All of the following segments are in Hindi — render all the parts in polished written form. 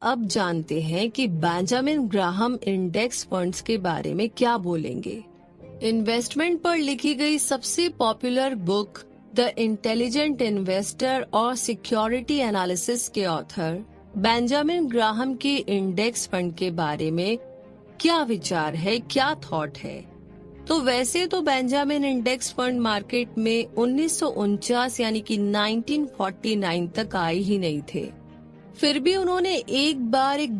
अब जानते हैं कि बेंजामिन ग्राहम इंडेक्स फंड्स के बारे में क्या बोलेंगे। इन्वेस्टमेंट पर लिखी गई सबसे popular book the intelligent investor और सिक्योरिटी एनालिसिस के ऑथर बेंजामिन ग्राहम के इंडेक्स फंड के बारे में क्या विचार है, क्या थॉट है। तो वैसे तो बेंजामिन इंडेक्स फंड मार्केट में 1949 यानी कि 1949 तक आए ही नहीं थे। फिर भी उन्होंने एक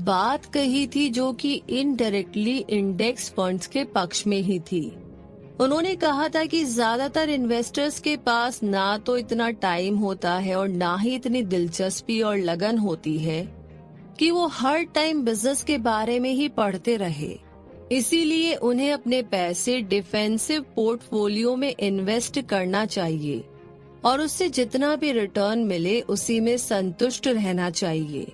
बात कही थी जो कि इनडायरेक्टली इंडेक्स फंड्स के पक्ष में ही थी। उन्होंने कहा था कि ज्यादातर इन्वेस्टर्स के पास ना तो इतना टाइम होता है और ना ही इतनी दिलचस्पी और लगन होती है कि वो हर टाइम बिजनेस के बारे में ही पढ़ते रहे। इसीलिए उन्हें अपने पैसे डिफेंसिव पोर्टफोलियो में इन्वेस्ट करना चाहिए और उससे जितना भी रिटर्न मिले उसी में संतुष्ट रहना चाहिए।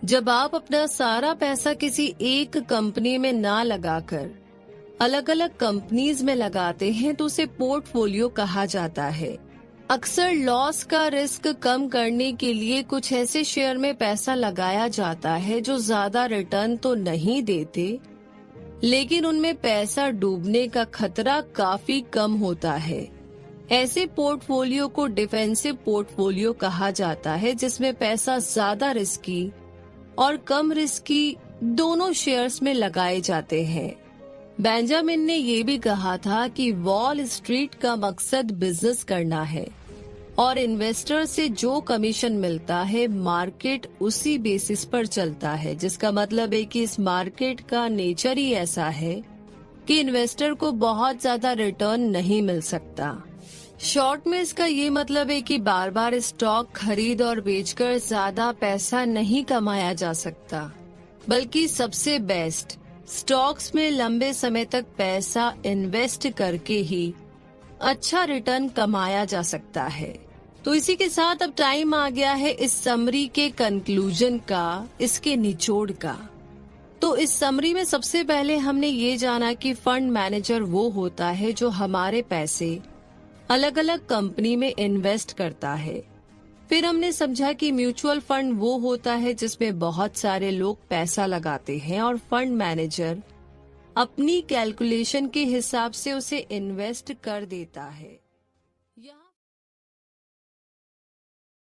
जब आप अपना सारा पैसा किसी एक कंपनी में ना लगाकर अलग अलग कंपनीज में लगाते हैं तो उसे पोर्टफोलियो कहा जाता है। अक्सर लॉस का रिस्क कम करने के लिए कुछ ऐसे शेयर में पैसा लगाया जाता है जो ज्यादा रिटर्न तो नहीं देते, लेकिन उनमें पैसा डूबने का खतरा काफी कम होता है। ऐसे पोर्टफोलियो को डिफेंसिव पोर्टफोलियो कहा जाता है जिसमें पैसा ज्यादा रिस्की और कम रिस्की दोनों शेयर्स में लगाए जाते हैं। बेंजामिन ने ये भी कहा था कि वॉल स्ट्रीट का मकसद बिजनेस करना है और इन्वेस्टर से जो कमीशन मिलता है मार्केट उसी बेसिस पर चलता है, जिसका मतलब है कि इस मार्केट का नेचर ही ऐसा है कि इन्वेस्टर को बहुत ज्यादा रिटर्न नहीं मिल सकता। शॉर्ट में इसका ये मतलब है कि बार बार स्टॉक खरीद और बेचकर ज्यादा पैसा नहीं कमाया जा सकता, बल्कि सबसे बेस्ट स्टॉक्स में लंबे समय तक पैसा इन्वेस्ट करके ही अच्छा रिटर्न कमाया जा सकता है। तो इसी के साथ अब टाइम आ गया है इस समरी के कंक्लूजन का, इसके निचोड़ का। तो इस समरी में सबसे पहले हमने ये जाना कि फंड मैनेजर वो होता है जो हमारे पैसे अलग अलग कंपनी में इन्वेस्ट करता है। फिर हमने समझा कि म्यूचुअल फंड वो होता है जिसमें बहुत सारे लोग पैसा लगाते हैं और फंड मैनेजर अपनी कैलकुलेशन के हिसाब से उसे इन्वेस्ट कर देता है।